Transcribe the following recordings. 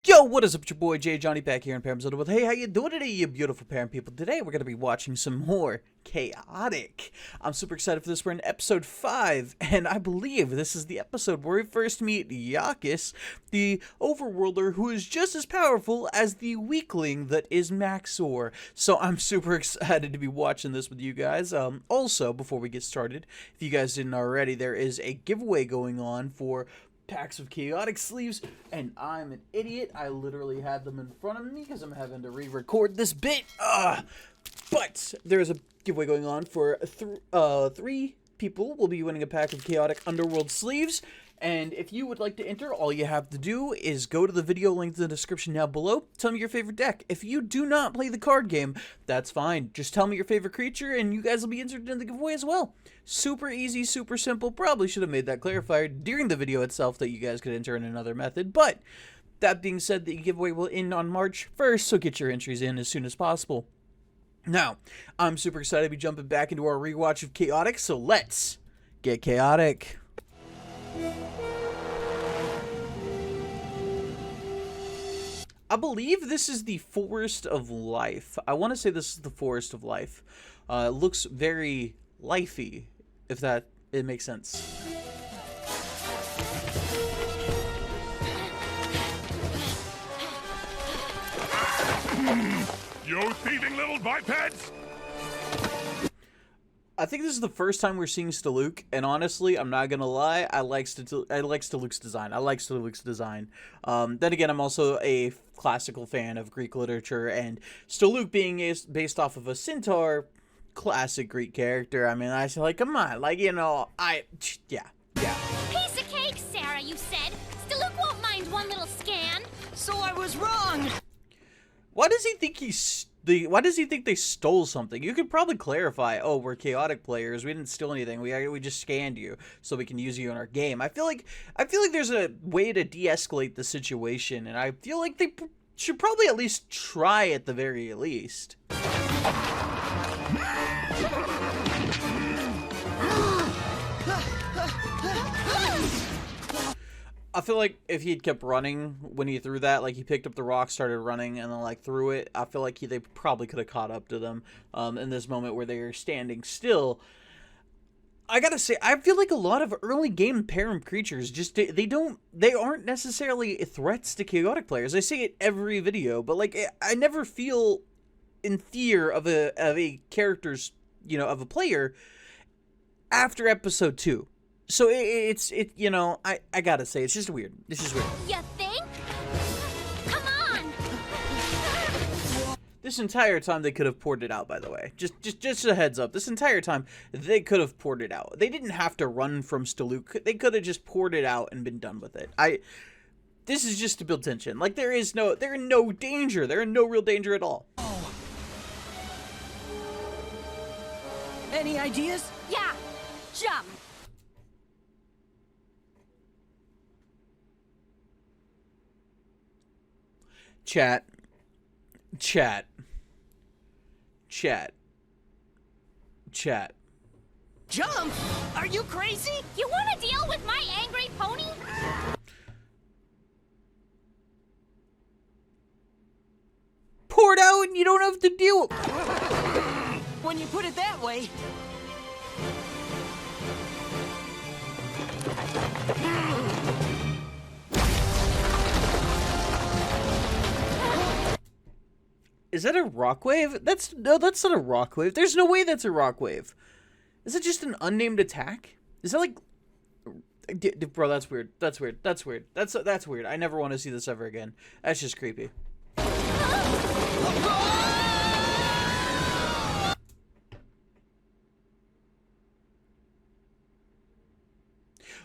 Yo, what is up, it's your boy Jay Johnny back here in Perim with. Hey, how you doing today, you beautiful Perim people? Today we're going to be watching some more Chaotic. I'm super excited for this. We're in episode 5, and I believe this is the episode where we first meet Yakis, the overworlder who is just as powerful as the weakling that is Maxxor. So I'm super excited to be watching this with you guys. Also, before we get started, if you guys didn't already, there is a giveaway going on for packs of chaotic sleeves, and I'm an idiot. I literally had them in front of me because I'm having to re-record this bit. But there's a giveaway going on for 3 people will be winning a pack of chaotic Underworld sleeves. And if you would like to enter, all you have to do is go to the video link in the description down below. Tell me your favorite deck. If you do not play the card game, that's fine. Just tell me your favorite creature, and you guys will be entered in the giveaway as well. Super easy, super simple. Probably should have made that clarified during the video itself that you guys could enter in another method. But that being said, the giveaway will end on March 1st, so get your entries in as soon as possible. Now, I'm super excited to be jumping back into our rewatch of Chaotic, so let's get chaotic. I believe this is the Forest of Life. I want to say this is the Forest of Life. It looks very lifey, if it makes sense. You thieving little bipeds! I think this is the first time we're seeing Staluk, and honestly, I'm not gonna lie, I like Staluk's design. Then again, I'm also a classical fan of Greek literature, and Staluk being based off of a centaur, classic Greek character. I mean, I was like, come on, like, you know, yeah. Piece of cake, Sarah, you said. Staluk won't mind one little scan. So I was wrong. Why does he think they stole something? You could probably clarify, oh, we're chaotic players. We didn't steal anything. We just scanned you so we can use you in our game. I feel like there's a way to de-escalate the situation, and I feel like they should probably at least try at the very least. I feel like if he had kept running when he threw that, like he picked up the rock, started running, and then like threw it, I feel like they probably could have caught up to them in this moment where they are standing still. I gotta say, I feel like a lot of early game Perim creatures just they aren't necessarily threats to chaotic players. I say it every video, but like I never feel in fear of a character's, you know, of a player after episode 2. So you know, I gotta say, it's just weird. It's just weird. You think? Come on! This entire time they could have poured it out, by the way. Just a heads up. This entire time they could have poured it out. They didn't have to run from Staluk. They could have just poured it out and been done with it. This is just to build tension. Like they're in no danger. They're in no real danger at all. Oh. Any ideas? Yeah, jump! Chat. Jump? Are you crazy? You want to deal with my angry pony? Pour it out and you don't have to deal with. When you put it that way. Is that a rock wave? That's not a rock wave. There's no way that's a rock wave. Is it just an unnamed attack? Is that like... Bro, that's weird. That's weird. That's weird. I never want to see this ever again. That's just creepy.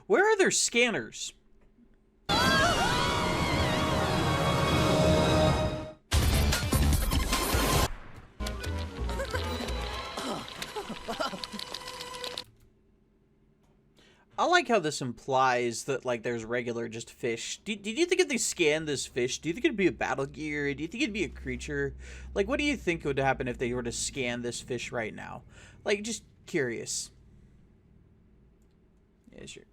Where are their scanners? I like how this implies that, like, there's regular just fish. Did you think if they scanned this fish, do you think it'd be a battle gear? Do you think it'd be a creature? Like, what do you think would happen if they were to scan this fish right now? Like, just curious. Yeah, sure.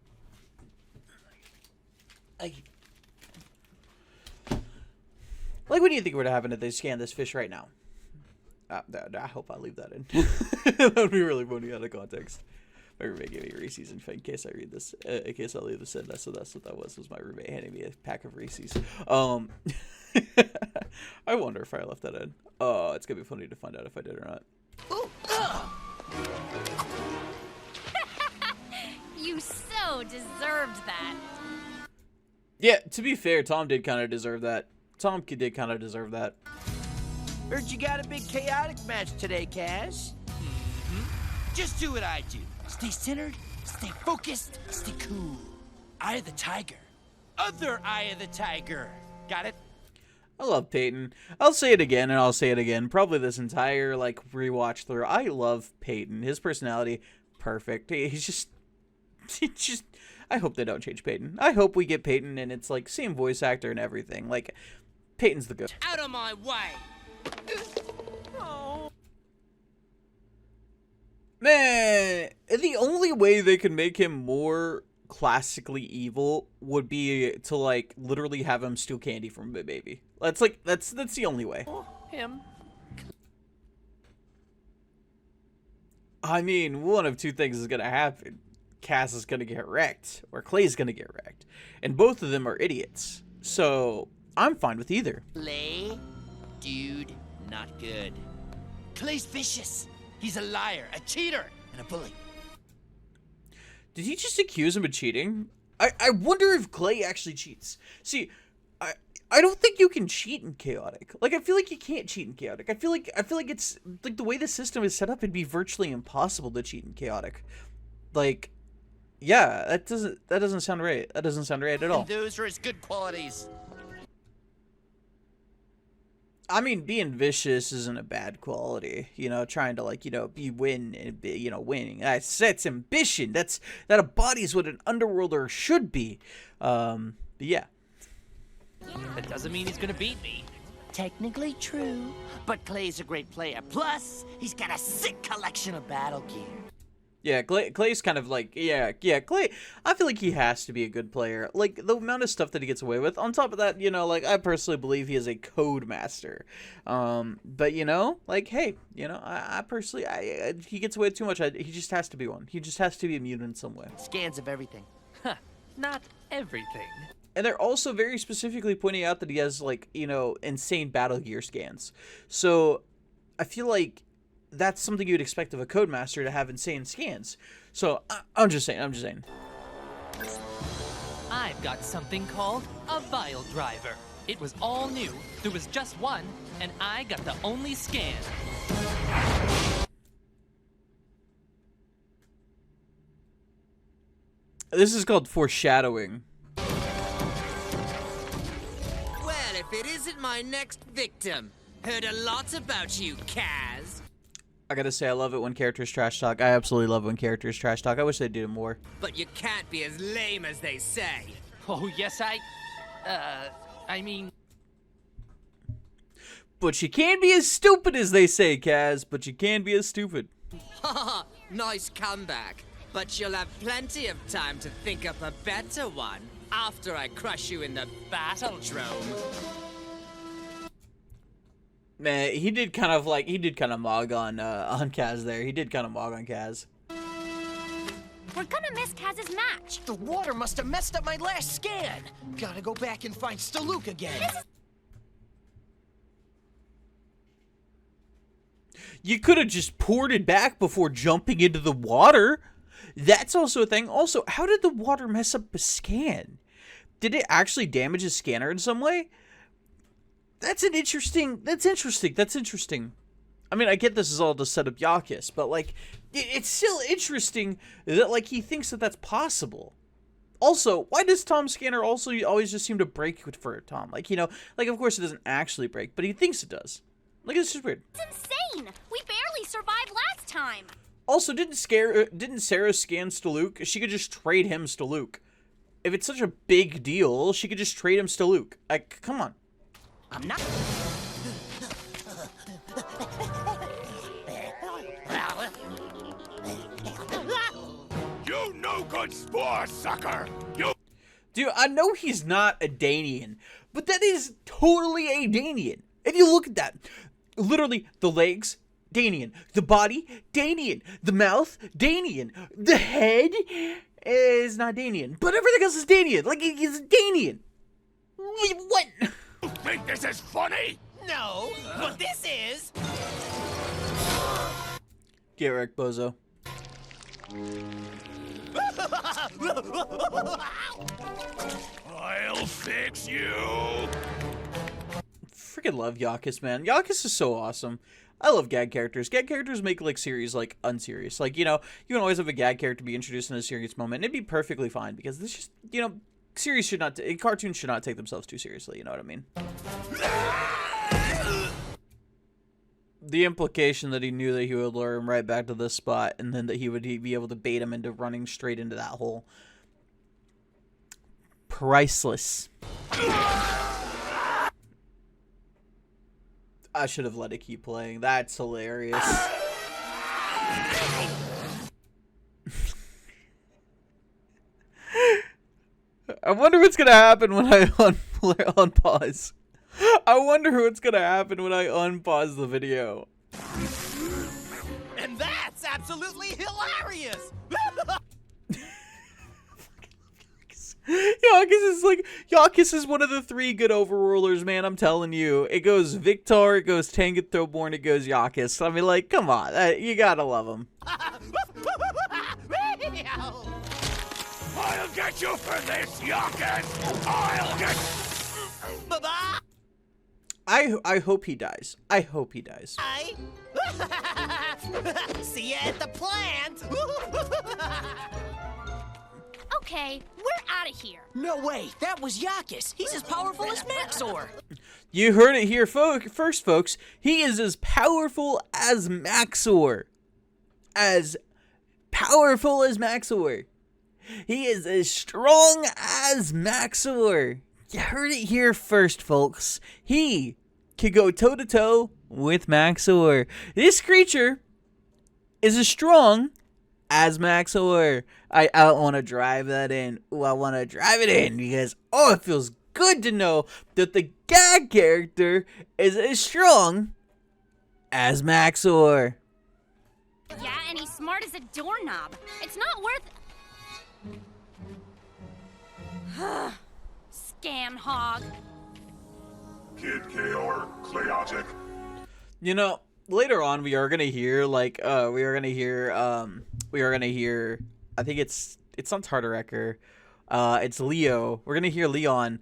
what do you think would happen if they scanned this fish right now? I hope I leave that in. That would be really funny out of context. My roommate gave me Reese's in case I read this. In case I leave this in. That's what that was my roommate handing me a pack of Reese's. I wonder if I left that in. It's gonna be funny to find out if I did or not. You so deserved that. Yeah, to be fair, Tom did kind of deserve that. Heard you got a big chaotic match today, Kaz. Just do what I do. Stay centered, stay focused, stay cool. Eye of the tiger. Other eye of the tiger. Got it? I love Peyton. I'll say it again and I'll say it again. Probably this entire rewatch through. I love Peyton. His personality, perfect. He's just I hope they don't change Peyton. I hope we get Peyton and it's same voice actor and everything. Peyton's the good. Out of my way. Man, the only way they could make him more classically evil would be to literally have him steal candy from a baby. That's the only way. Him. I mean, one of two things is gonna happen. Cass is gonna get wrecked, or Clay's gonna get wrecked, and both of them are idiots. So I'm fine with either. Clay, dude, not good. Clay's vicious. He's a liar, a cheater, and a bully. Did he just accuse him of cheating? I wonder if Clay actually cheats. See, I don't think you can cheat in chaotic. I feel like you can't cheat in chaotic. I feel like it's the way the system is set up, it'd be virtually impossible to cheat in chaotic. Yeah, that doesn't sound right. That doesn't sound right at all. And those are his good qualities. I mean, being vicious isn't a bad quality. Trying to winning. That's ambition. That embodies what an Underworlder should be. Yeah. That doesn't mean he's gonna beat me. Technically true, but Clay's a great player. Plus, he's got a sick collection of battle gear. Yeah, Clay's kind of Clay, I feel like he has to be a good player. The amount of stuff that he gets away with. On top of that, I personally believe he is a code master. But, hey, I personally, he gets away with too much. He just has to be one. He just has to be immune in some way. Scans of everything. Huh, not everything. And they're also very specifically pointing out that he has, insane battle gear scans. So, I feel like that's something you'd expect of a Codemaster to have insane scans. So, I'm just saying. I've got something called a Vile Driver. It was all new, there was just one, and I got the only scan. This is called foreshadowing. Well, if it isn't my next victim. Heard a lot about you, Kaz. I gotta say, I love it when characters trash talk. I absolutely love when characters trash talk. I wish they'd do it more. But you can't be as lame as they say. Oh, yes, I mean... But you can't be as stupid as they say, Kaz. But you can be as stupid. Haha, nice comeback. But you'll have plenty of time to think up a better one after I crush you in the Battledrome. Man, he did kind of mog on Kaz there. He did kind of mog on Kaz. We're gonna miss Kaz's match. The water must have messed up my last scan. Gotta go back and find Staluk again. You could have just poured it back before jumping into the water. That's also a thing. Also, how did the water mess up the scan? Did it actually damage his scanner in some way? That's interesting. I mean, I get this is all to set up Yakis, but it's still interesting that he thinks that that's possible. Also, why does Tom's scanner also always just seem to break for Tom? Of course it doesn't actually break, but he thinks it does. It's just weird. It's insane. We barely survived last time. Also, didn't Sarah scan Staluk? She could just trade him Staluk. If it's such a big deal, she could just trade him Staluk. Come on. I'm not. You no good spore, sucker! You... Dude, I know he's not a Danian, but that is totally a Danian. If you look at that, literally the legs, Danian. The body, Danian. The mouth, Danian. The head is not Danian, but everything else is Danian. Like, he's Danian. What? You think this is funny? No, but this is. Get wrecked, bozo. I'll fix you. Freaking love Yakis, man. Yakis is so awesome. I love gag characters. Gag characters make like series like unserious. Like, you know, you can always have a gag character be introduced in a serious moment, and it'd be perfectly fine because this just, you know, series should not, cartoons should not take themselves too seriously. You know what I mean? The implication that he knew that he would lure him right back to this spot, and then that he would be able to bait him into running straight into that hole. Priceless. I should have let it keep playing. That's hilarious. I wonder what's gonna happen when I unpause. I wonder what's gonna happen when I unpause the video. And that's absolutely hilarious! Yakis is one of the 3 good overrulers, man. I'm telling you. It goes Victor, it goes Tengen Throwborn, it goes Yakis. I mean, like, come on. You gotta love him. I'll get you for this, Yakis! I'll get... Bye-bye! I hope he dies. I hope he dies. See ya at the plant! Okay, we're out of here. No way, that was Yakis. He's as powerful as Maxxor. You heard it here first, folks. He is as powerful as Maxxor. As powerful as Maxxor. He is as strong as Maxxor. You heard it here first, folks. He could go toe-to-toe with Maxxor. This creature is as strong as Maxxor. I don't want to drive that in. Ooh, I want to drive it in because, oh, it feels good to know that the gag character is as strong as Maxxor. Yeah, and he's smart as a doorknob. It's not worth... Scam hog. Kid Chaor, Chaotic. You know, later on we are gonna hear I think it's not Tartarecker. It's Leo. We're gonna hear Leon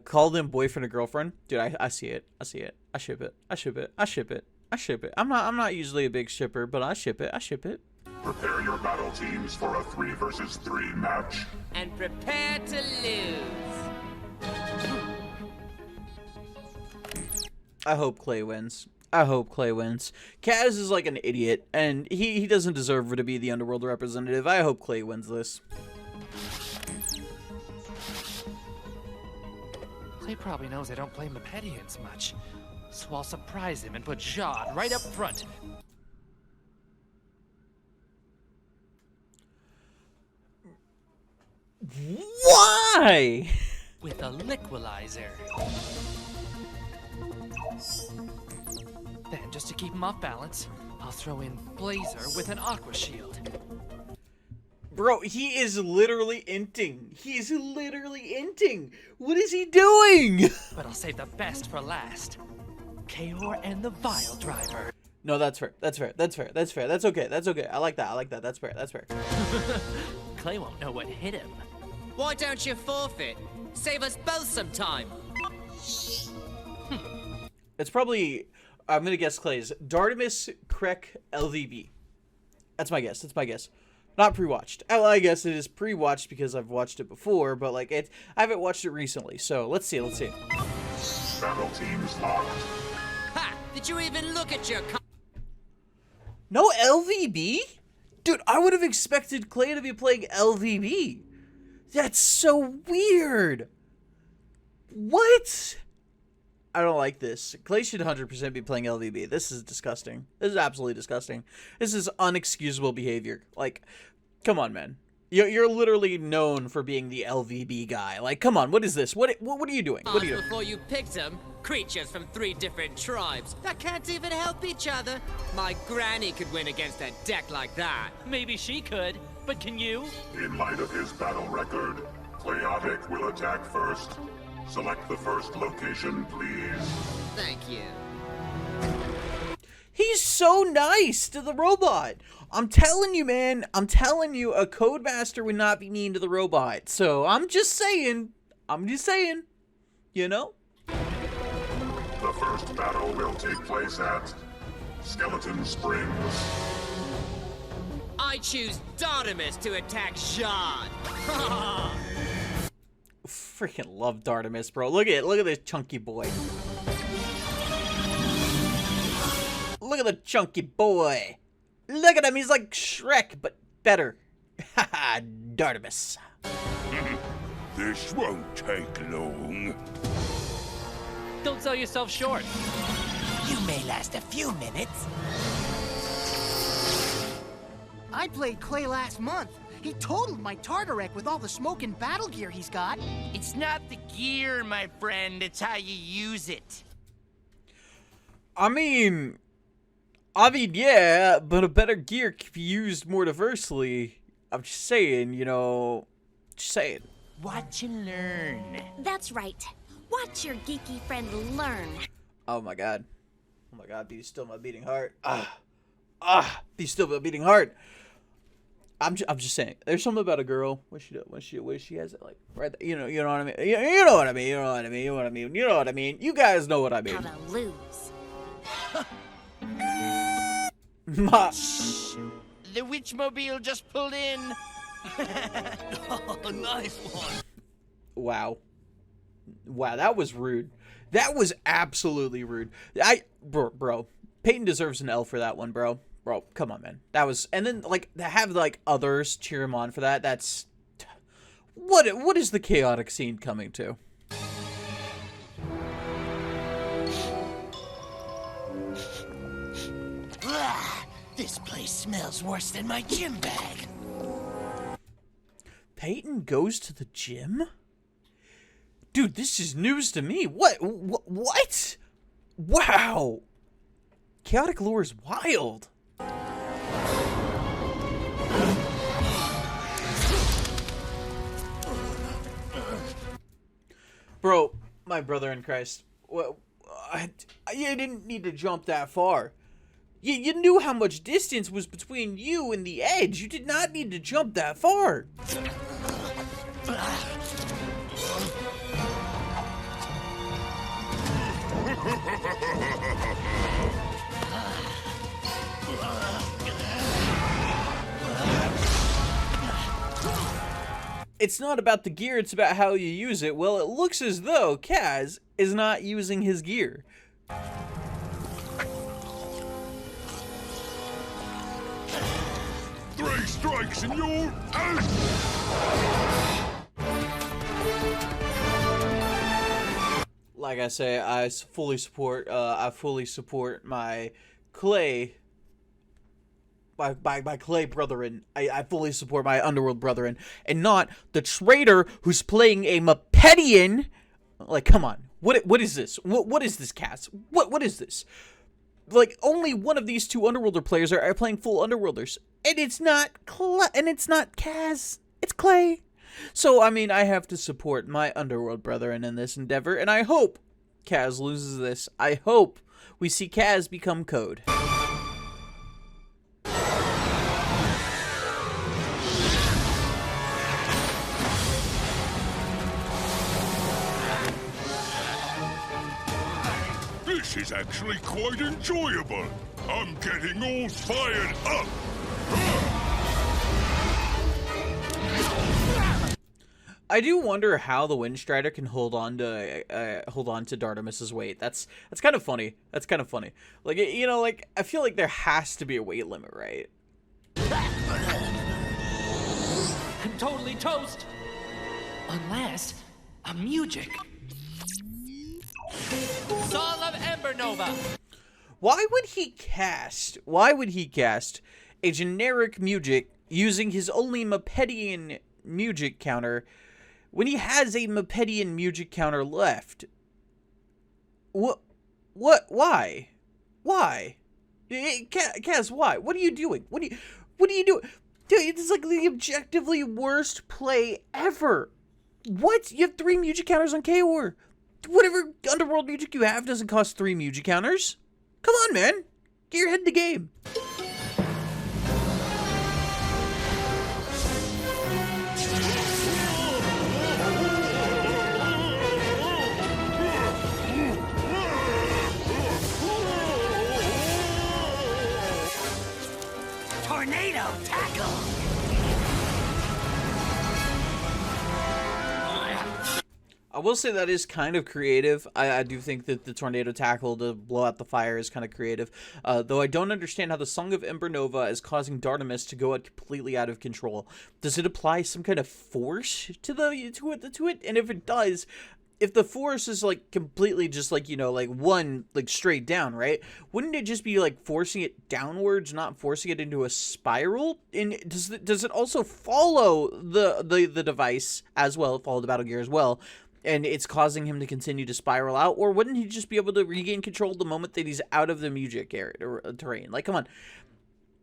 call them boyfriend or girlfriend. Dude, I see it. I see it. I ship it. I ship it. I ship it. I ship it. I'm not usually a big shipper, but I ship it. I ship it. Prepare your battle teams for a 3 versus 3 match. And prepare to lose. I hope Clay wins. I hope Clay wins. Kaz is like an idiot, and he doesn't deserve to be the Underworld representative. I hope Clay wins this. Clay probably knows I don't play Mepedians much, so I'll surprise him and put Jod right up front. Why? With a liquidizer. Then, just to keep him off balance, I'll throw in Blazer with an Aqua Shield. Bro, he is literally inting. He's literally inting. What is he doing? But I'll save the best for last. Chaor and the Vile Driver. No, that's fair. That's fair. That's fair. That's fair. That's okay. That's okay. I like that. I like that. That's fair. That's fair. Clay won't know what hit him. Why don't you forfeit? Save us both some time. It's probably, I'm going to guess Clay's Dardamus Krek LVB. That's my guess. That's my guess. Not pre-watched. I guess it is pre-watched because I've watched it before, but like I haven't watched it recently. So let's see. Let's see. Battle teams locked. Ha! Did you even look at your No LVB? Dude, I would have expected Clay to be playing LVB. That's so weird. What? I don't like this. Clay should 100% be playing LVB. This is disgusting. This is absolutely disgusting. This is unexcusable behavior. Like, come on, man. You're literally known for being the LVB guy. Like, come on, what is this? What are you doing? What are you doing? Before you picked them, creatures from 3 different tribes that can't even help each other. My granny could win against a deck like that. Maybe she could, but can you? In light of his battle record, Chaotic will attack first. Select the first location, please. Thank you. He's so nice to the robot. I'm telling you, man. I'm telling you, a Codemaster would not be mean to the robot. So I'm just saying. You know? The first battle will take place at Skeleton Springs. I choose Dardamus to attack Shad. Freaking love Dardamus, bro. Look at this chunky boy. Look at the chunky boy. Look at him, he's like Shrek, but better. Haha, Dardamus. This won't take long. Don't sell yourself short. You may last a few minutes. I played Clay last month. He totaled my Tartarek with all the smoke and battle gear he's got. It's not the gear, my friend. It's how you use it. I mean, yeah, but a better gear can be used more diversely. I'm just saying, you know, just saying. Watch and learn. That's right. Watch your geeky friend learn. Oh my god. Oh my god, be still my beating heart. Be still my beating heart. I'm just saying. There's something about a girl when she has it like right there, you know what I mean. You know what I mean. You know what I mean. You know what I mean. You know what I mean. You guys know what I mean. How to lose. The Witchmobile just pulled in. Oh, nice one. Wow, that was rude. That was absolutely rude. Bro, Peyton deserves an L for that one, bro. Bro, come on, man. That was, and then like to have like others cheer him on for that. That's what is the chaotic scene coming to? This place smells worse than my gym bag. Peyton goes to the gym? Dude, this is news to me. What? Wow. Chaotic lore is wild. Bro, my brother in Christ. You didn't need to jump that far. You knew how much distance was between you and the edge. You did not need to jump that far. It's not about the gear, it's about how you use it. Well, it looks as though Kaz is not using his gear. 3 strikes and you're out! Like I say, I fully support my Clay. My Clay brethren. I fully support my Underworld brethren, and not the traitor who's playing a Mapedian. Like, come on, what is this? What is this, Kaz? What is this? Like, only one of these 2 Underworlder players are playing full Underworlders, and it's not Kaz. It's Clay. So, I mean, I have to support my Underworld brethren in this endeavor, and I hope Kaz loses this. I hope we see Kaz become Code. This is actually quite enjoyable. I'm getting all fired up. I do wonder how the Windstrider can hold on to Dardamus's weight. That's kind of funny. That's kind of funny. Like, you know, like I feel like there has to be a weight limit, right? I'm totally toast. Unless I'm music. Song of Ember Nova. Why would he cast a generic music using his only Mopedian music counter when he has a Mopedian music counter left. What? Why? Why? Kaz, why? What are you doing? What are you doing? Dude, it's like the objectively worst play ever. What? You have 3 music counters on Chaor. Whatever Underworld music you have doesn't cost 3 music counters. Come on, man. Get your head in the game. Tornado tackle! I will say that is kind of creative. I do think that the tornado tackle to blow out the fire is kind of creative. Though I don't understand how the Song of Ember Nova is causing Dardamus to go out completely out of control. Does it apply some kind of force to it? And if it does, if the force is like completely just like, you know, like one like straight down, right? Wouldn't it just be like forcing it downwards, not forcing it into a spiral? And does it also follow the device as well, follow the battle gear as well? And it's causing him to continue to spiral out? Or wouldn't he just be able to regain control the moment that he's out of the music area or terrain? Like, come on.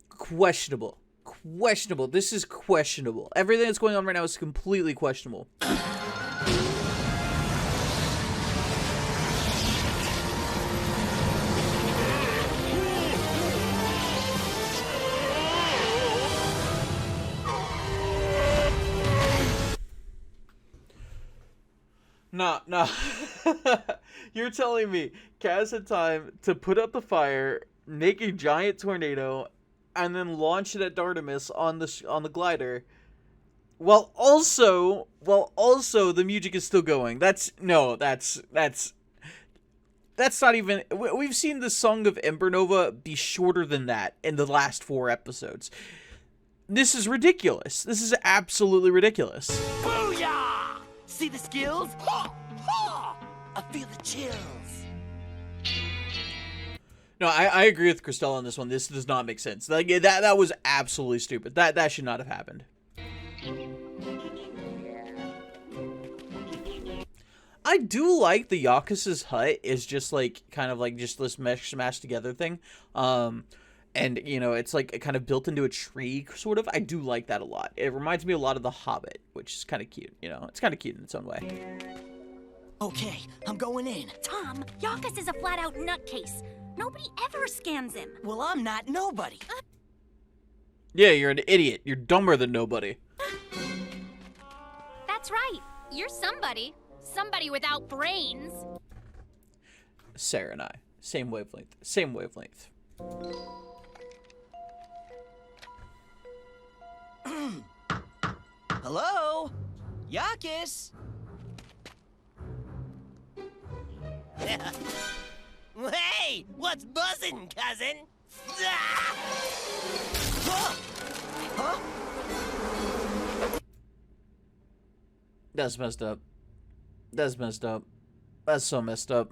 Questionable. Questionable. This is questionable. Everything that's going on right now is completely questionable. Nah. You're telling me Kaz had time to put out the fire, make a giant tornado, and then launch it at Dardamus on the glider, while also the music is still going. That's not even. We've seen the Song of Ember Nova be shorter than that in the last 4 episodes. This is ridiculous. This is absolutely ridiculous. Booyah! See the skills? Ha! Ha! I feel the chills. No, I agree with Christelle on this one. This does not make sense. Like that was absolutely stupid. That should not have happened. I do like the Yakis' hut is just like kind of like just this smashed together thing. And, you know, it's like kind of built into a tree, sort of. I do like that a lot. It reminds me a lot of The Hobbit, which is kind of cute, you know. It's kind of cute in its own way. Okay, I'm going in. Tom, Yakis is a flat-out nutcase. Nobody ever scans him. Well, I'm not nobody. Yeah, you're an idiot. You're dumber than nobody. That's right. You're somebody. Somebody without brains. Sarah and I. Same wavelength. Same wavelength. Hello? Yakis? Hey! What's buzzing, cousin? Ah! Huh? Huh? That's messed up. That's messed up. That's so messed up.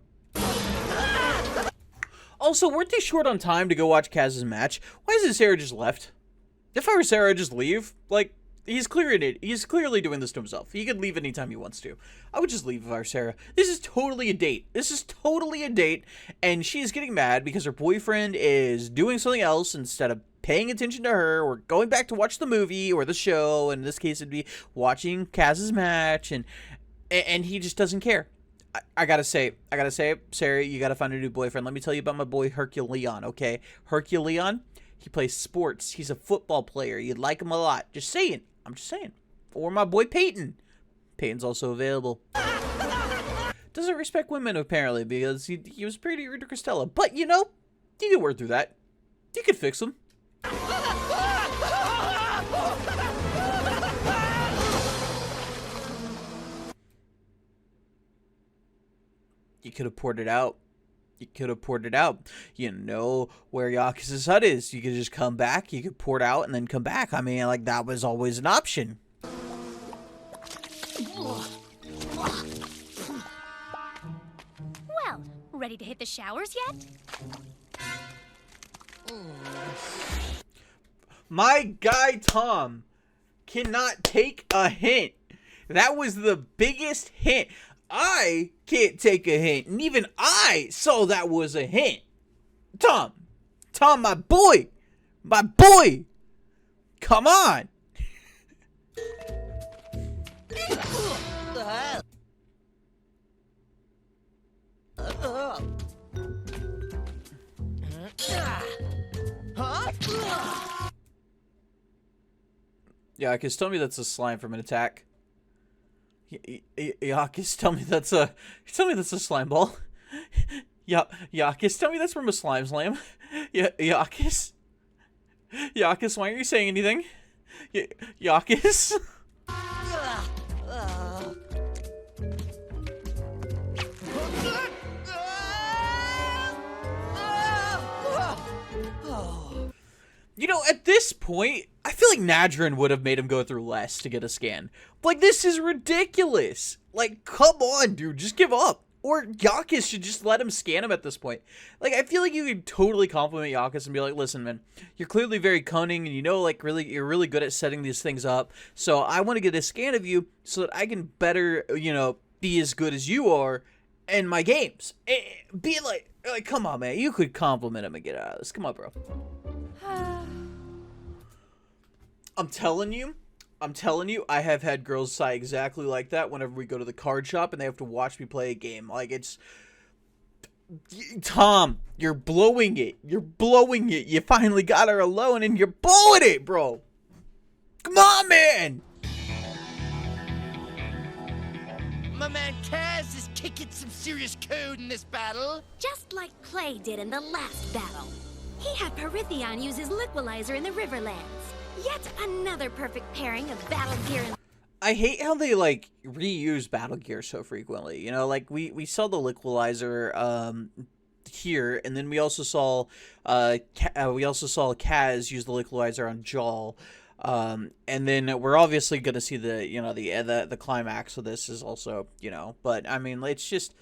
Also, weren't they short on time to go watch Kaz's match? Why isn't Sarah just left? If I were Sarah, I'd just leave. Like, he's clearly doing this to himself. He could leave anytime he wants to. I would just leave if I were Sarah. This is totally a date. This is totally a date, and she's getting mad because her boyfriend is doing something else instead of paying attention to her or going back to watch the movie or the show. In this case, it'd be watching Kaz's match, and he just doesn't care. I gotta say, Sarah, you gotta find a new boyfriend. Let me tell you about my boy Herculeon, okay? Herculeon, he plays sports. He's a football player. You'd like him a lot. Just saying. I'm just saying. Or my boy Peyton. Peyton's also available. Doesn't respect women, apparently, because he was pretty rude to Christella. But, you know, you can work through that. You could fix him. You could have poured it out. You could have poured it out. You know where Yakis' hut is. You could just come back. You could pour it out and then come back. I mean, like, that was always an option. Well, ready to hit the showers yet? My guy Tom cannot take a hint. That was the biggest hint. I can't take a hint, and even I saw that was a hint. Tom, my boy, come on. Yakis, tell me that's a slime from an attack. Yakis, tell me that's a slime ball. Yakis, tell me that's from a slime slam. Yakis, why aren't you saying anything? Yakis. You know, at this point, I feel like Nadrin would have made him go through less to get a scan. Like, this is ridiculous. Like, come on, dude, just give up. Or Yakis should just let him scan him at this point. Like, I feel like you could totally compliment Yakis and be like, listen, man, you're clearly very cunning and you know, like, you're really good at setting these things up. So I want to get a scan of you so that I can better, you know, be as good as you are in my games. Be like, come on, man, you could compliment him and get out of this. Come on, bro. I'm telling you, I have had girls sigh exactly like that whenever we go to the card shop and they have to watch me play a game. Like, it's... Tom, you're blowing it. You finally got her alone and you're blowing it, bro. Come on, man. My man Kaz is kicking some serious code in this battle. Just like Clay did in the last battle. He had Perithion use his Liquilaser in the Riverlands. Yet another perfect pairing of battle gear and... I hate how they, like, reuse battle gear so frequently. You know, like, we saw the Liquilaser, here, and then we also saw, Kaz use the Liquilaser on Jaw. And then we're obviously going to see the, you know, the climax of this is also, you know, but, I mean, it's just...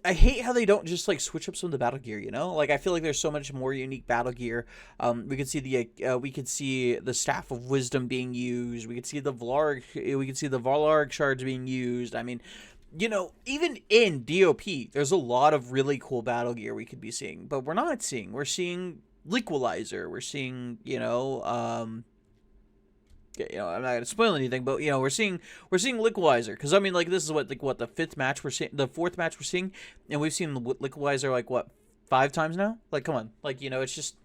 I hate how they don't just, like, switch up some of the battle gear, you know? Like, I feel like there's so much more unique battle gear. We could see the Staff of Wisdom being used. We could see the Varlarg shards being used. I mean, you know, even in DOP, there's a lot of really cool battle gear we could be seeing. But we're not seeing. We're seeing Liquilaser. We're seeing, you know, I'm not gonna spoil anything, but you know, we're seeing Liquilaser because I mean, like, this is what the fourth match we're seeing, and we've seen Liquilaser like what 5 times now. Like, come on, like, you know, it's just,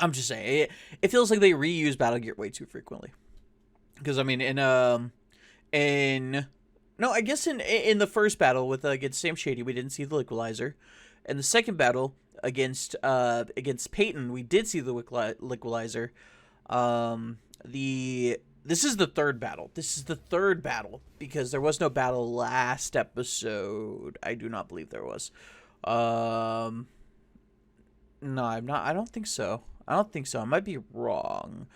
I'm just saying, it feels like they reuse battle gear way too frequently. Because I mean, in the first battle with against Sam Shady, we didn't see the Liquilaser. In the second battle against Peyton, we did see the Liquilaser. This is the third battle. Because there was no battle last episode. I do not believe there was. No, I don't think so. I might be wrong.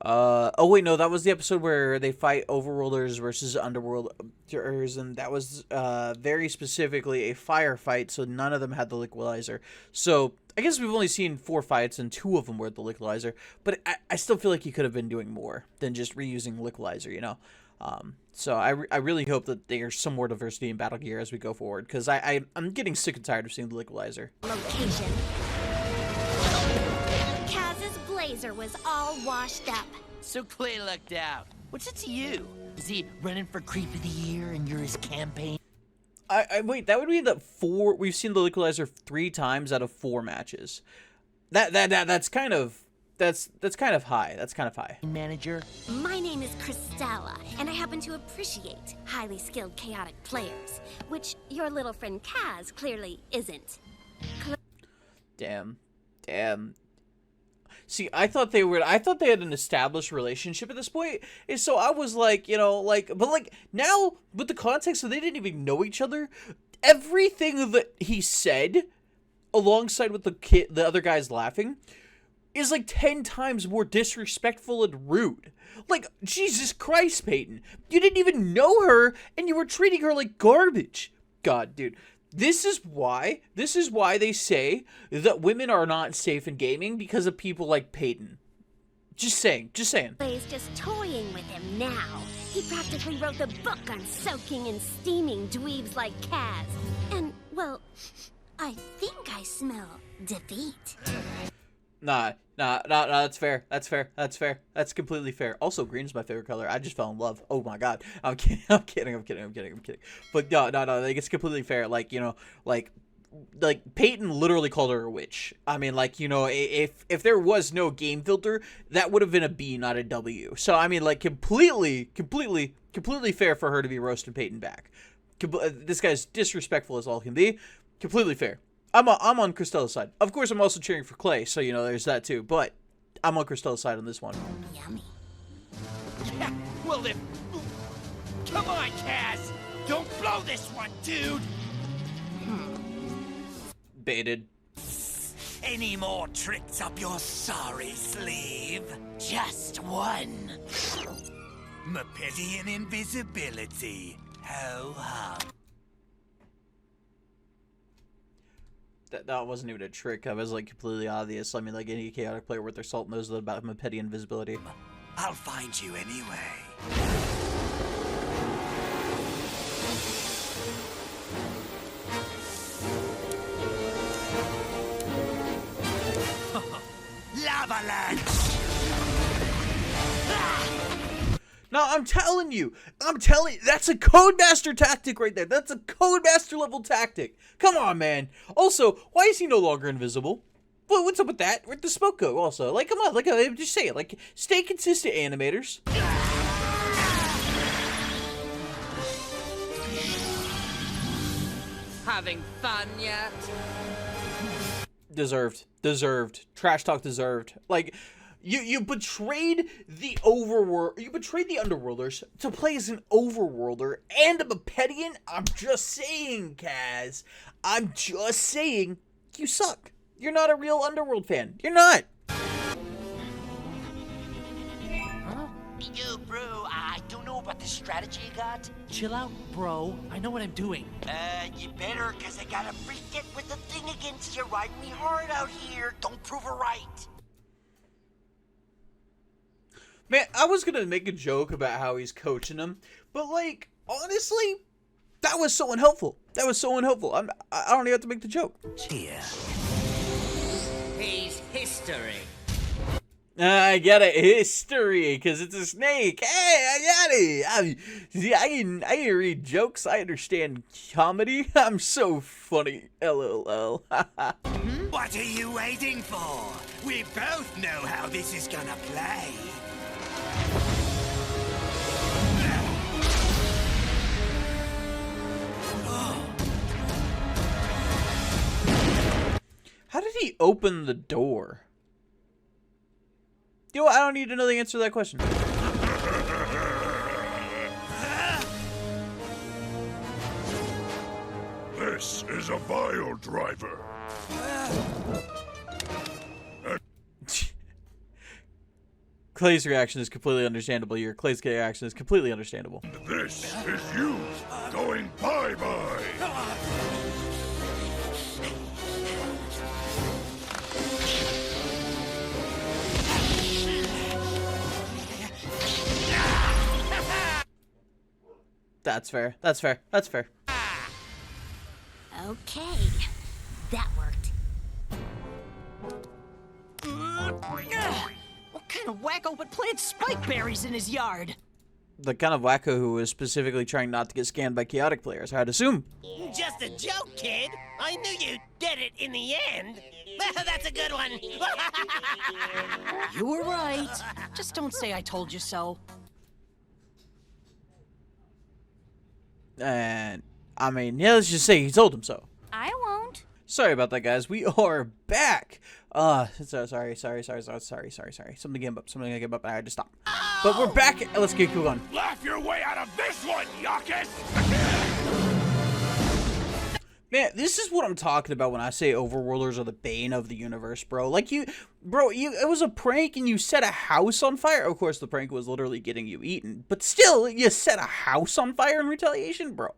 Oh wait, no, that was the episode where they fight Overworlders versus Underworlders, and that was very specifically a firefight, so none of them had the Liquilaser. So I guess we've only seen 4 fights, and 2 of them were the Liquilaser, but I still feel like he could have been doing more than just reusing Liquilaser, you know? So I really hope that there's some more diversity in battle gear as we go forward, because I'm getting sick and tired of seeing the Liquilaser. Location. Kaz's blazer was all washed up. So Clay lucked out. What's it to you? Is he running for Creep of the Year and you're his campaign? Wait, that would mean that we've seen the Liquilaser 3 times out of 4 matches. That's kind of high. That's kind of high. Manager. My name is Cristalla, and I happen to appreciate highly skilled chaotic players, which your little friend Kaz clearly isn't. Damn. See, I thought they had an established relationship at this point, and so I was like, you know, like, but like now with the context that they didn't even know each other, everything that he said, alongside with the other guys laughing, is like 10 times more disrespectful and rude. Like, Jesus Christ, Peyton, you didn't even know her, and you were treating her like garbage. God, dude. This is why they say that women are not safe in gaming, because of people like Peyton. Just saying. Clay's just toying with him now. He practically wrote the book on soaking and steaming dweebs like Kaz. And, well, I think I smell defeat. Nah, that's fair. That's completely fair. Also, green is my favorite color. I just fell in love. Oh my god. I'm kidding. But no, like, it's completely fair. Like, you know, like Peyton literally called her a witch. I mean, like, you know, if there was no game filter, that would have been a B, not a W. So, I mean, like, completely fair for her to be roasting Peyton back. This guy's disrespectful as all can be. Completely fair. I'm on Cristella's side. Of course, I'm also cheering for Clay, so, you know, there's that too. But I'm on Cristella's side on this one. Yummy. Well, then, come on, Kaz. Don't blow this one, dude. Baited. Any more tricks up your sorry sleeve? Just one. Mepedian invisibility. Ho hum. That wasn't even a trick. That was, like, completely obvious. I mean, like, any chaotic player worth their salt knows about Mepedian invisibility. I'll find you anyway. Lava Lance! No, I'm telling you, that's a Codemaster tactic right there. That's a Codemaster level tactic. Come on, man. Also, why is he no longer invisible? What's up with that? Where'd the smoke go? Also, like, come on, like, just say it. Like, stay consistent, animators. Having fun yet? Deserved. Trash talk deserved. Like, you betrayed the overworld. You betrayed the Underworlders to play as an Overworlder and a Mepedian. I'm just saying, Kaz. I'm just saying, you suck. You're not a real Underworld fan. You're not. Yo, bro, I don't know about the strategy you got. Chill out, bro. I know what I'm doing. You better, cause I gotta freak it with the thing against you, riding me hard out here. Don't prove her right. Man, I was gonna make a joke about how he's coaching him, but, like, honestly, that was so unhelpful. I don't even have to make the joke. Cheers. He's history. I get it, history, because it's a snake. Hey, I got it. I can read jokes. I understand comedy. I'm so funny. LOL. What are you waiting for? We both know how this is gonna play. How did he open the door? You know what? I don't need to know the answer to that question. This is a vial driver. Clay's reaction is completely understandable. Clay's reaction is completely understandable. This is you going bye-bye. That's fair. Okay. That worked. What kind of wacko would plant spike berries in his yard? The kind of wacko who is specifically trying not to get scanned by chaotic players, I'd assume. Just a joke, kid. I knew you'd get it in the end. That's a good one. You were right. Just don't say I told you so. And, I mean, yeah, let's just say he told him so. I won't. Sorry about that, guys. We are back. Sorry. Something came up. I had to stop. But we're back. Let's get going. Laugh your way out of this one, Yakis! Man, this is what I'm talking about when I say Overworlders are the bane of the universe, bro. Like, it was a prank and you set a house on fire. Of course, the prank was literally getting you eaten. But still, you set a house on fire in retaliation, bro.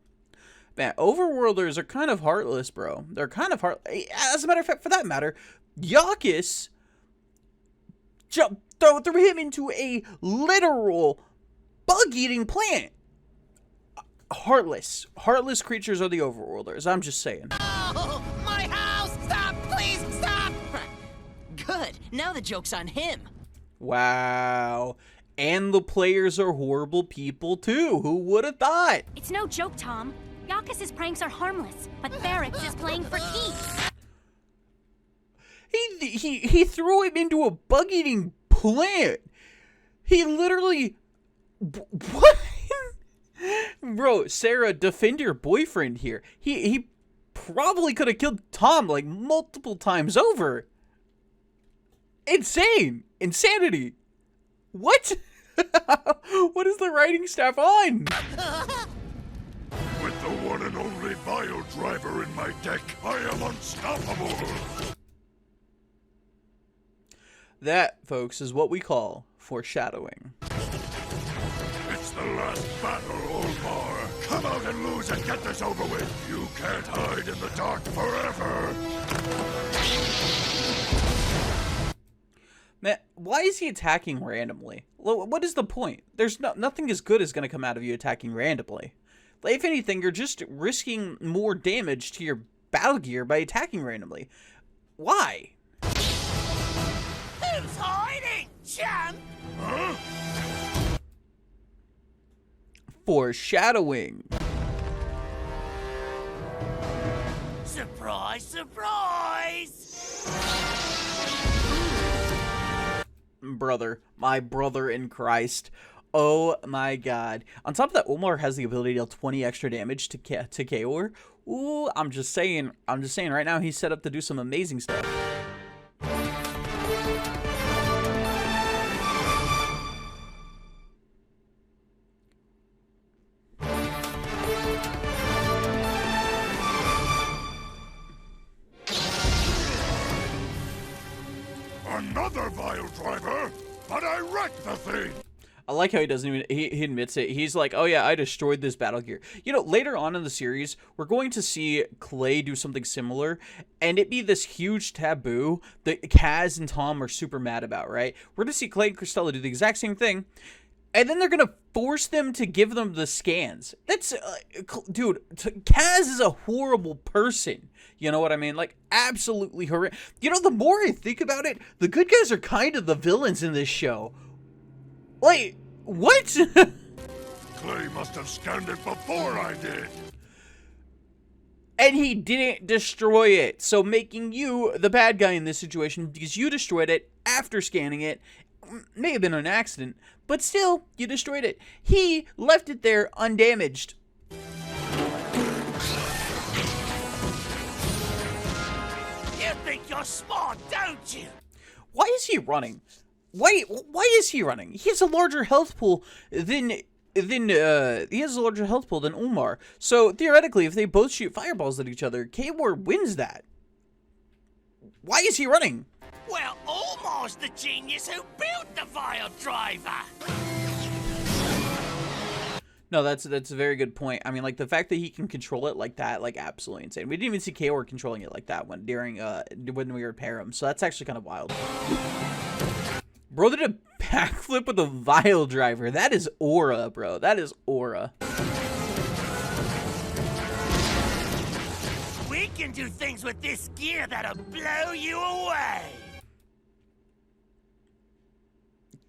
Man, Overworlders are kind of heartless, bro. They're kind of heartless. As a matter of fact, for that matter, Yakis threw him into a literal bug-eating plant. Heartless creatures are the overworlders. I'm just saying. Oh, my house! Stop! Please, stop! Good. Now the joke's on him. Wow. And the players are horrible people too. Who would have thought? It's no joke, Tom. Yakis' pranks are harmless, but Ferrix is playing for keeps. He threw him into a bug-eating plant. He literally... What? Bro, Sarah, defend your boyfriend here. He probably could have killed Tom like multiple times over. Insane. Insanity. What? What is the writing staff on? With the one and only bio driver in my deck, I am unstoppable. That, folks, is what we call foreshadowing. It's the last battle, Olmar. Come out and lose and get this over with. You can't hide in the dark forever. Man, why is he attacking randomly? What is the point? There's nothing as good is going to come out of you attacking randomly. Like, if anything, you're just risking more damage to your battle gear by attacking randomly. Why? Who's hiding, champ? Huh? Foreshadowing. Surprise, surprise! Brother, my brother in Christ. Oh my god. On top of that, Omar has the ability to deal 20 extra damage to Chaor. Ooh, I'm just saying right now he's set up to do some amazing stuff. Another vile driver, but I wrecked the thing. I like how he doesn't even, he admits it. He's like, oh yeah, I destroyed this battle gear. You know, later on in the series, we're going to see Clay do something similar, and it be this huge taboo that Kaz and Tom are super mad about, right? We're going to see Clay and Christella do the exact same thing, and then they're going to force them to give them the scans. That's, dude, Kaz is a horrible person. You know what I mean? Like, absolutely horrific. You know, the more I think about it, the good guys are kind of the villains in this show. Wait, what? Clay must have scanned it before I did. And he didn't destroy it. So making you the bad guy in this situation because you destroyed it after scanning it. May have been an accident, but still, you destroyed it. He left it there undamaged. You think you're smart, don't you? Why is he running? Why is he running? He has a larger health pool than Umar. So theoretically, if they both shoot fireballs at each other, Chaor wins that. Why is he running? Well, Omar's the genius who built the vile driver. No, that's a very good point. I mean, like, the fact that he can control it like that, like, absolutely insane. We didn't even see Chaor controlling it like that when we were at Perim, so that's actually kind of wild. Bro did a backflip with a vile driver. That is aura, bro. That is aura. We can do things with this gear that'll blow you away.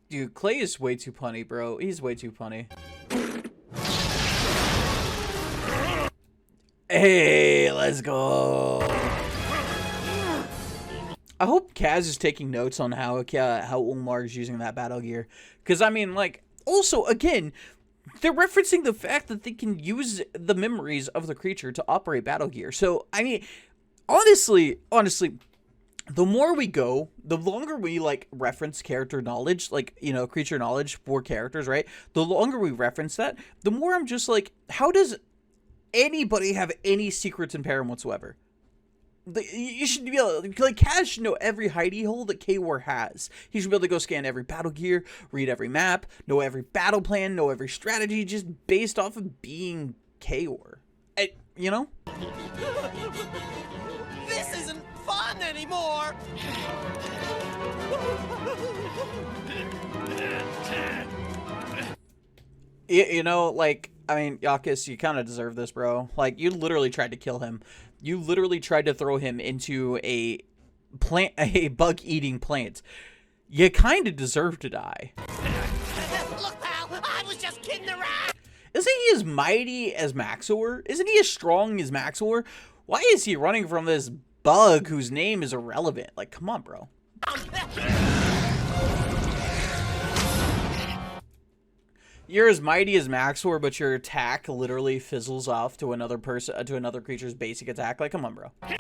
Dude, Clay is way too punny, bro. He's way too punny. Hey, let's go. I hope Kaz is taking notes on how Umar is using that battle gear. Because, I mean, like, also, again, they're referencing the fact that they can use the memories of the creature to operate battle gear. So, I mean, honestly, the more we go, the longer we, like, reference character knowledge, like, you know, creature knowledge for characters, right? The longer we reference that, the more I'm just like, how does anybody have any secrets in Perim whatsoever? You should be able to, like, Kaz should know every hidey hole that Chaor has. He should be able to go scan every battle gear, read every map, know every battle plan, know every strategy, just based off of being Chaor. You know? This isn't fun anymore. You know, like, I mean, Yakis, you kind of deserve this, bro. Like, you literally tried to kill him. You literally tried to throw him into a bug-eating plant. You kind of deserve to die. Look, pal, I was just kidding around. Isn't he as mighty as Maxxor? Isn't he as strong as Maxxor? Why is he running from this bug whose name is irrelevant? Like, come on, bro. You're as mighty as Maxxor, but your attack literally fizzles off to another creature's basic attack. Like, come on, bro. I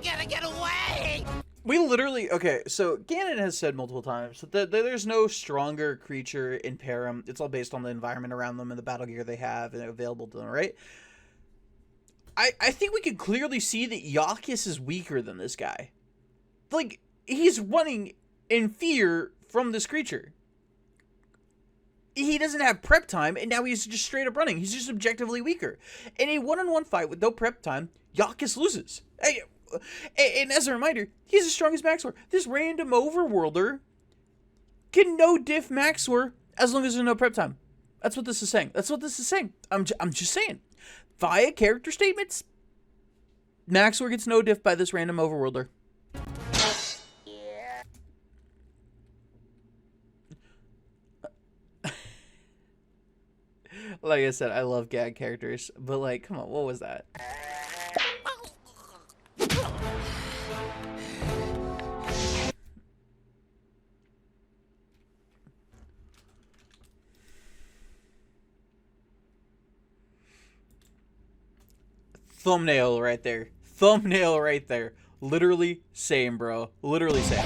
gotta get away. We literally, okay, so Ganon has said multiple times that there's no stronger creature in Perim. It's all based on the environment around them and the battle gear they have and available to them, right? I think we can clearly see that Yakis is weaker than this guy. Like, he's running in fear from this creature. He doesn't have prep time, and now he's just straight up running. He's just objectively weaker. In a one-on-one fight with no prep time, Yakis loses. And as a reminder, he's as strong as Maxxor. This random overworlder can no-diff Maxxor as long as there's no prep time. That's what this is saying. That's what this is saying. I'm just saying. Via character statements, Maxxor gets no-diff by this random overworlder. Like I said, I love gag characters, but like, come on, what was that? Thumbnail right there. Thumbnail right there. Literally same, bro. Literally same.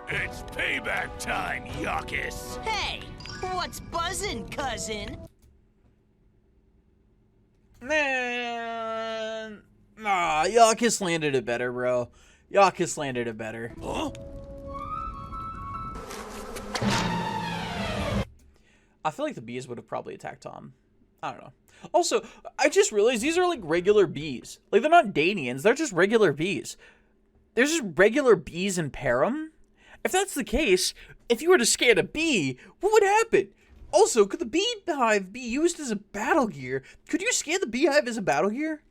It's payback time, Yakis. Hey, what's buzzing, cousin? Man. Nah, Yakis landed it better, bro. Yakis landed it better. Huh? I feel like the bees would have probably attacked Tom. I don't know. Also, I just realized these are like regular bees. Like, they're not Danians, they're just regular bees. There's just regular bees in Perim. If that's the case, if you were to scan a bee, what would happen? Also, could the beehive be used as a battle gear? Could you scan the beehive as a battle gear?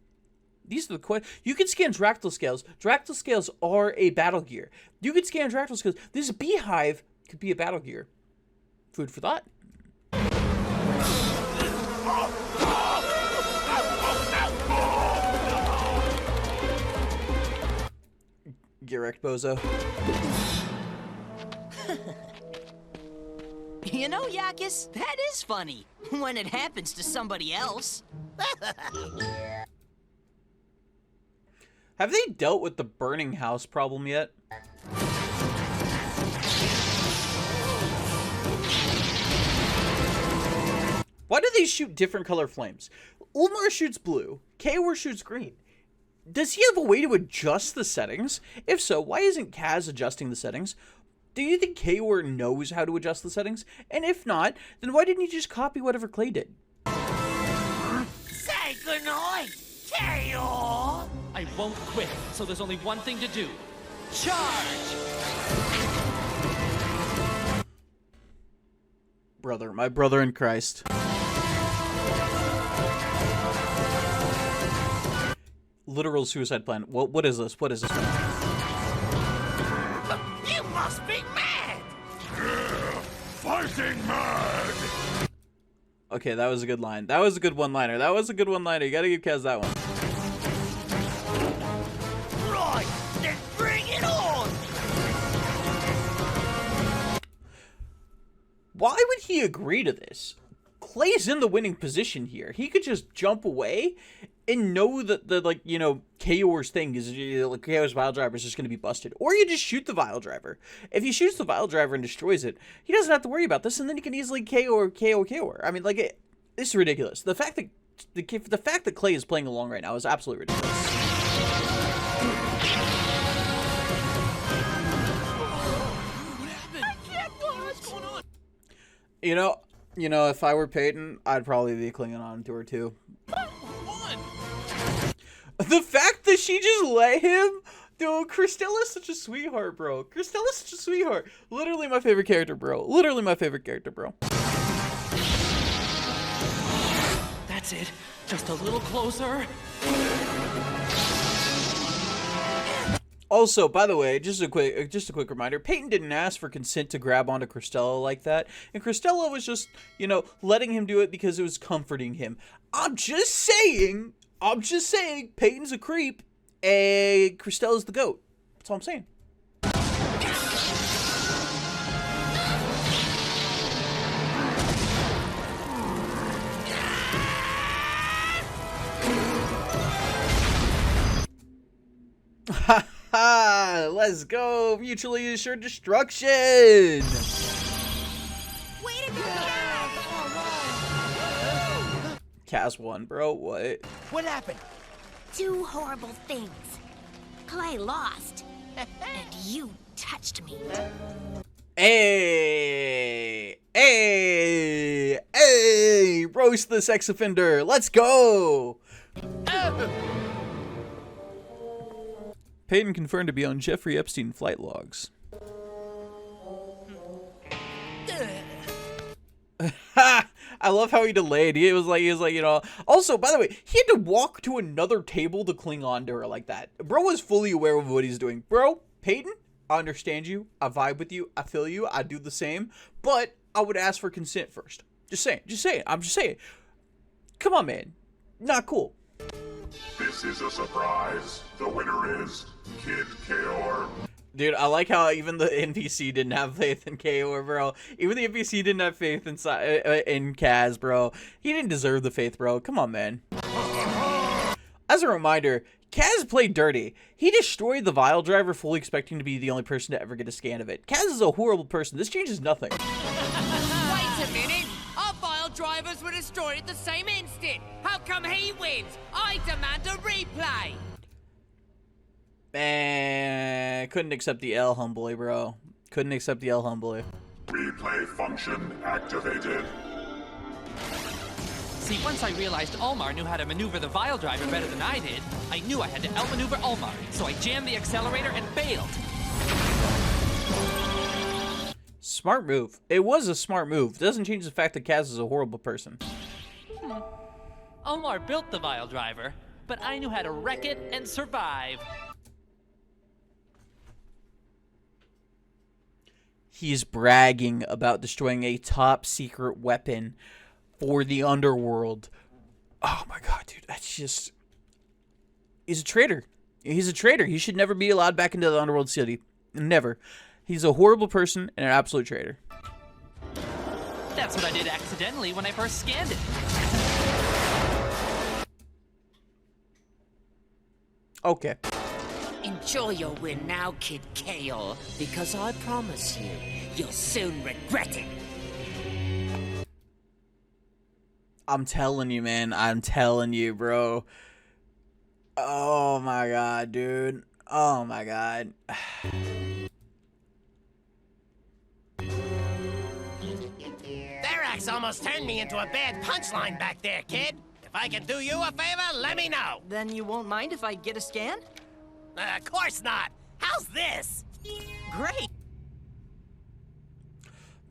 These are the questions. You can scan Dractyl Scales. Dractyl Scales are a battle gear. You could scan Dractyl Scales. This beehive could be a battle gear. Food for thought. Get wrecked, bozo. You know, Yakis, that is funny when it happens to somebody else. Have they dealt with the burning house problem yet? Why do they shoot different color flames? Ulmar shoots blue. Chaor shoots green. Does he have a way to adjust the settings? If so, why isn't Kaz adjusting the settings? Do you think Chaor knows how to adjust the settings? And if not, then why didn't he just copy whatever Clay did? Say goodnight, Chaor! I won't quit, so there's only one thing to do. Charge! Brother, my brother in Christ. Literal suicide plan. What is this? What is this? You must be mad! Fighting mad! Okay, that was a good line. That was a good one-liner. That was a good one-liner. You gotta give Kaz that one. Right, then bring it on! Why would he agree to this? Clay's in the winning position here. He could just jump away and know that the, like, you know, Chaor's thing is, like, Chaor's Vile Driver is just going to be busted. Or you just shoot the Vile Driver. If he shoots the Vile Driver and destroys it, he doesn't have to worry about this, and then he can easily KO. I mean, like, this is ridiculous. The fact that Clay is playing along right now is absolutely ridiculous. You know, if I were Peyton, I'd probably be clinging on to her too. The fact that she just let him... Dude, Christella's such a sweetheart, bro. Christella's such a sweetheart. Literally my favorite character, bro. Literally my favorite character, bro. That's it. Just a little closer. Also, by the way, just a quick reminder, Peyton didn't ask for consent to grab onto Christella like that, and Christella was just, you know, letting him do it because it was comforting him. I'm just saying, Peyton's a creep, and Christella's the GOAT. That's all I'm saying. Ha ha! Let's go! Mutually assured destruction! Way to go, Kaz won, bro. What? What happened? Two horrible things. Clay lost, and you touched me. Hey! Hey! Hey! Roast the sex offender! Let's go! Peyton confirmed to be on Jeffrey Epstein flight logs. Ha! I love how he delayed. He was like, you know. Also, by the way, he had to walk to another table to cling on to her like that. Bro was fully aware of what he's doing. Bro, Peyton, I understand you. I vibe with you. I feel you. I do the same. But I would ask for consent first. Just saying. Just saying. I'm just saying. Come on, man. Not cool. This is a surprise. The winner is Kid Chaor. Dude, I like how even the NPC didn't have faith in Chaor, bro. Even the NPC didn't have faith in Kaz, bro. He didn't deserve the faith, bro. Come on, man. As a reminder, Kaz played dirty. He destroyed the Vile Driver fully expecting to be the only person to ever get a scan of it. Kaz is a horrible person. This changes nothing. Wait a minute! Our Vile Drivers were destroyed at the same instant! How come he wins? I demand a replay! Man, couldn't accept the L humbly, bro. Couldn't accept the L humbly. Replay function activated. See, once I realized Ulmar knew how to maneuver the Vile Driver better than I did, I knew I had to outmaneuver Ulmar, so I jammed the accelerator and bailed. Smart move. It was a smart move. Doesn't change the fact that Kaz is a horrible person. Ulmar built the Vile Driver, but I knew how to wreck it and survive. He's bragging about destroying a top secret weapon for the Underworld. Oh my god, dude. That's just... He's a traitor. He's a traitor. He should never be allowed back into the Underworld City. Never. He's a horrible person and an absolute traitor. That's what I did accidentally when I first scanned it. Okay. Enjoy your win now, Kid Chaor, because I promise you, you'll soon regret it. I'm telling you, man. I'm telling you, bro. Oh my god, dude. Oh my god. Therax almost turned me into a bad punchline back there, kid. If I can do you a favor, let me know. Then you won't mind if I get a scan? Of course not. How's this? Great.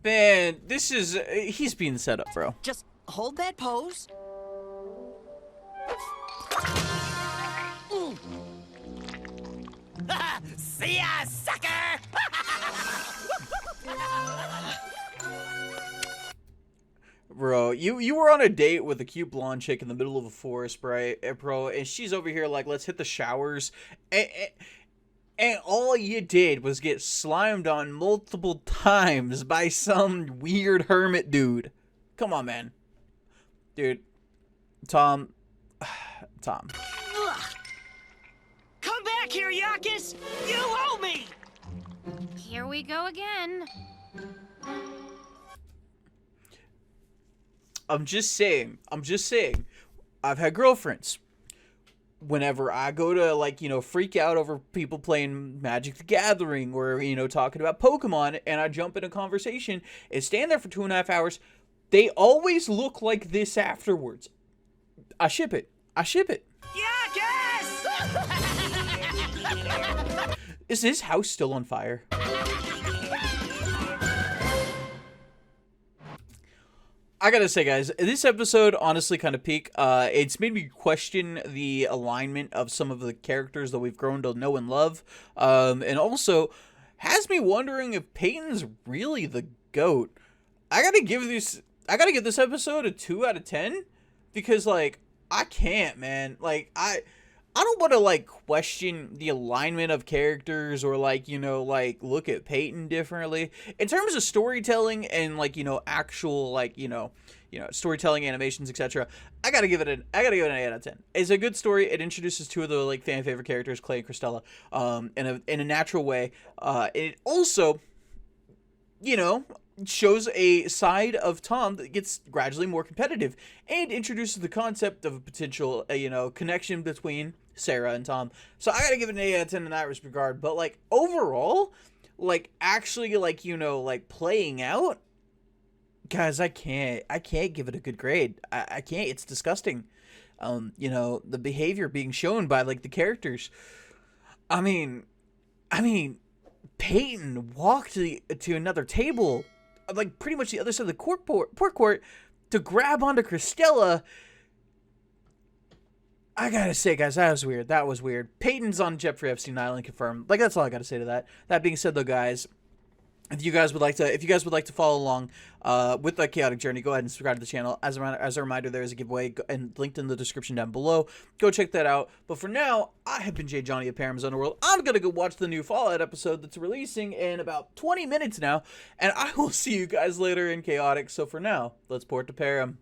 Man, this is... he's being set up, bro. Just hold that pose. See ya, sucker! Bro, you were on a date with a cute blonde chick in the middle of a forest, right, bro? And she's over here like, let's hit the showers. And all you did was get slimed on multiple times by some weird hermit dude. Come on, man. Dude. Tom. Come back here, Yakis! You owe me! Here we go again. I'm just saying. I've had girlfriends. Whenever I go to, like, you know, freak out over people playing Magic the Gathering or, you know, talking about Pokemon, and I jump in a conversation and stand there for 2.5 hours, they always look like this afterwards. I ship it. Yakis! Is his house still on fire? I gotta say, guys, this episode honestly kind of peaked. It's made me question the alignment of some of the characters that we've grown to know and love. And also has me wondering if Peyton's really the GOAT. I gotta give this episode a 2 out of 10 because, like, I can't, man. Like, I don't want to, like, question the alignment of characters or, like, you know, like, look at Peyton differently. In terms of storytelling and, like, you know, actual, like, you know, storytelling, animations, etc., I gotta give it an 8 out of 10. It's a good story. It introduces two of the, like, fan favorite characters, Clay and Christella, in a natural way. It also, you know, shows a side of Tom that gets gradually more competitive and introduces the concept of a potential, you know, connection between Sarah and Tom. So I gotta give it an 8 out of 10 in that regard. But, like, overall, like, actually, like, you know, like, playing out, guys, I can't give it a good grade. I can't. It's disgusting. You know, the behavior being shown by, like, the characters. I mean, Peyton walked to another table, like, pretty much the other side of the court to grab onto Christella. I gotta say, guys, that was weird. Peyton's on Jeffrey Epstein Island, confirmed. Like, that's all I gotta say to that. That being said, though, guys, if you guys would like to follow along with the chaotic journey, go ahead and subscribe to the channel. As a reminder, there is a giveaway and linked in the description down below. Go check that out. But for now, I have been J. Johnny of Perim's Underworld. I'm gonna go watch the new Fallout episode that's releasing in about 20 minutes now, and I will see you guys later in Chaotic. So for now, let's port to Perim.